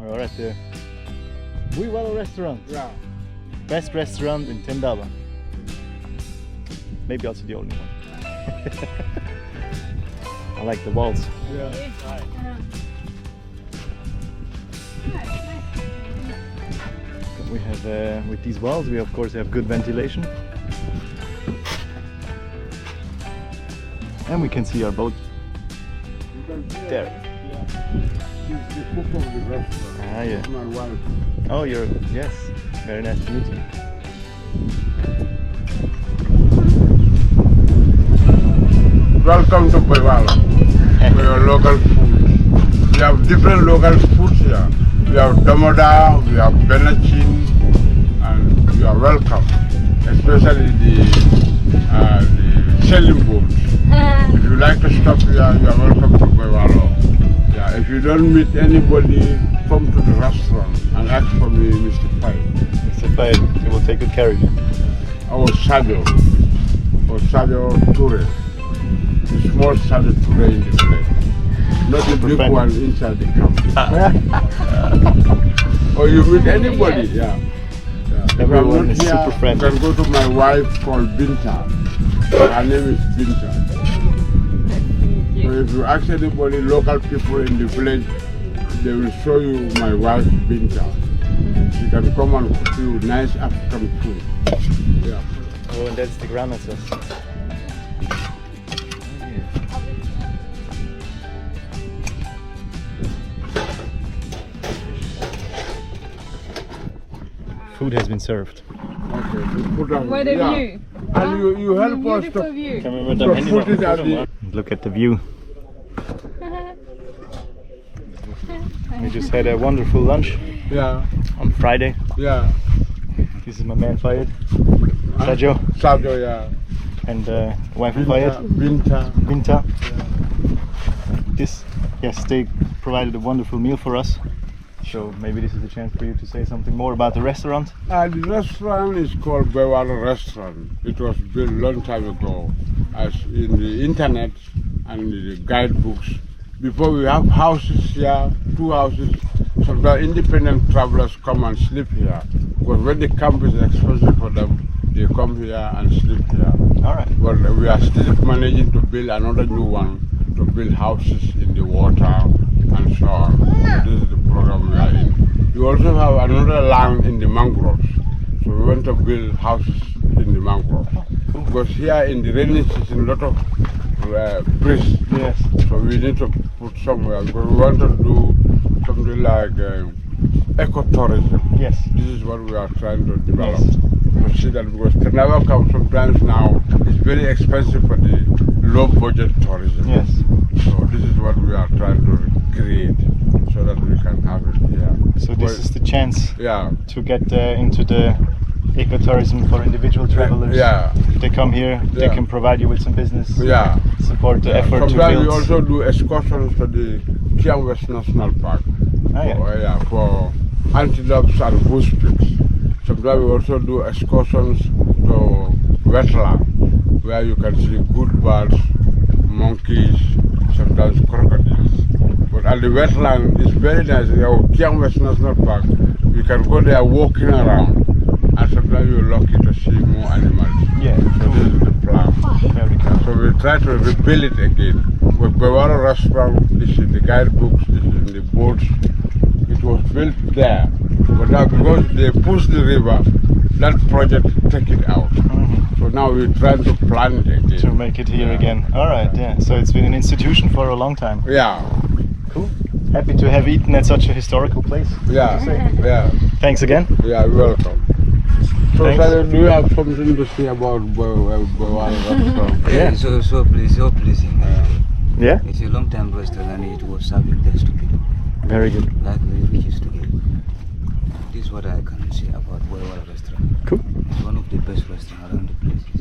We're at the Bouywallo restaurant. Yeah. Best restaurant in Tendaba. Maybe also the only one. I like the walls. Yeah. We have with these walls we of course have good ventilation. And we can see our boat there. She's the cook of the restaurant. Ah, yeah. She's my wife. Oh, yes. Very nice to meet you. Welcome to Bouywallo. For your local food. We have different local foods here. We have Domoda, we have Benachin, and you are welcome. Especially the sailing boats. If you like to stop here, you are welcome to Bouywallo. Yeah, if you don't meet anybody, come to the restaurant and ask for me, Mr. Faye. Mr. Faye, he will take good care of you. Or Sadio Toure. The small Sadio Toure in the plate. Not the big friend. one inside the camp. Or you meet anybody, yeah. Everyone If is I'm not super here, friendly. you can go to my wife called Binta. Her name is Binta. So if you ask anybody, local people in the village, they will show you my wife Binta. She can come and cook you nice African food. Yeah. Oh, and that's the granite sauce. Food has been served. Okay, so put on. What a yeah. view. And you help us Beautiful to view. Kan we met hem So put it at the- Look at the view. We just had a wonderful lunch yeah, on Friday. yeah. This is my man Faye, Sergio, Sadio, yeah. and wife of Faye, Binta. Binta. Yes, they provided a wonderful meal for us. So maybe this is a chance for you to say something more about the restaurant. The restaurant is called Bouywallo Restaurant. It was built a long time ago, as in the internet and in the guidebooks. Before we have houses here, 2 houses. Sometimes independent travelers come and sleep here. Because when the camp is expensive for them, they come here and sleep here. All right. But we are still managing to build another new one, to build houses in the water and so on. So this is the program we are in. We also have another land in the mangroves. So we want to build houses in the mangroves. Because here in the rainy season, a lot of breeze. Yes. So we need to put somewhere, because we want to do something like ecotourism. Yes. This is what we are trying to develop. Yes. To see that, because Tenaba comes sometimes now, it's very expensive for the low budget tourism. Yes. So this is what we are trying to create, so that we can have it here. So this is the chance Yeah. to get into the ecotourism for individual travelers. Yeah. If they come here, they Yeah. can provide you with some business. Yeah. Support the effort to Sometimes we build. also do excursions to the Kiang West National Park. yeah. For antelopes and bush pigs. Sometimes we also do excursions to wetland, where you can see good birds, monkeys, sometimes crocodiles. But at the wetland, it's very nice. Kiang West National Park, you can go there walking around, and sometimes you're lucky to see more animals. Yeah. So this is the plan. Very cool. So we try to rebuild it again. But Bouywallo Restaurant is in the guidebooks, is in the boats. It was built there. But now because they pushed the river, that project take it out. So now we're trying to plan it again. To make it here Yeah. again. All right. Yeah. So it's been an institution for a long time. Yeah, Cool. Happy to have eaten at such a historical place. yeah, yeah, Thanks again. yeah, welcome. So Thanks. Sally, do you have something to say about Bouywallo Restaurant? Yeah. It's so pleasing. Yeah. It's a long time restaurant and it was serving best to people. Very good. Like we used to get. This is what I can say about Bouywallo restaurant. Cool. It's one of the best restaurants around the places.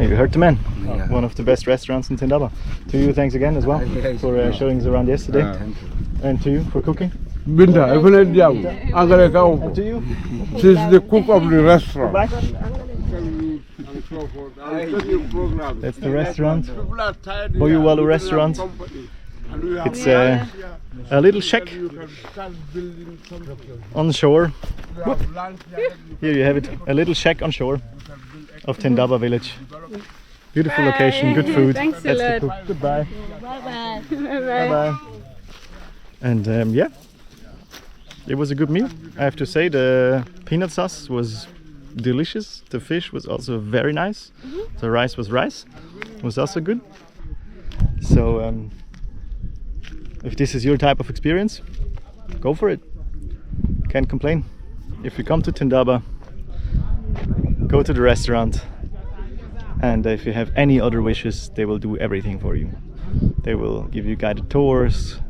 You heard the man. Yeah. One of the best restaurants in Tendaba. To you, thanks again as well for showing us around yesterday. Thank you. And to you for cooking. Binta, even at Diam, Angare Kao. And to you. She's the cook of the restaurant. Bye. That's That's the restaurant. Bouywallo restaurant. It's a little shack on shore. Whoop. Here you have it, a little shack on shore of Tendaba village. Beautiful location, good food. Thanks a That's the lot. cook. Goodbye. Bye-bye. Bye-bye. And yeah, it was a good meal. I have to say the peanut sauce was delicious. The fish was also very nice. The rice was rice. It was also good. So if this is your type of experience, go for it. Can't complain. If you come to Tendaba, go to the restaurant, and if you have any other wishes, they will do everything for you. They will give you guided tours,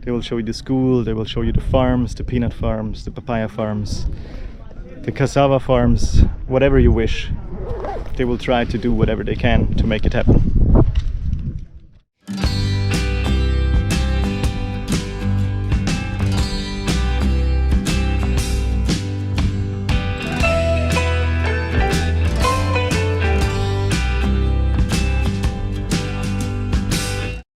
they will show you the school, they will show you the farms, the peanut farms, the papaya farms, the cassava farms, whatever you wish. They will try to do whatever they can to make it happen.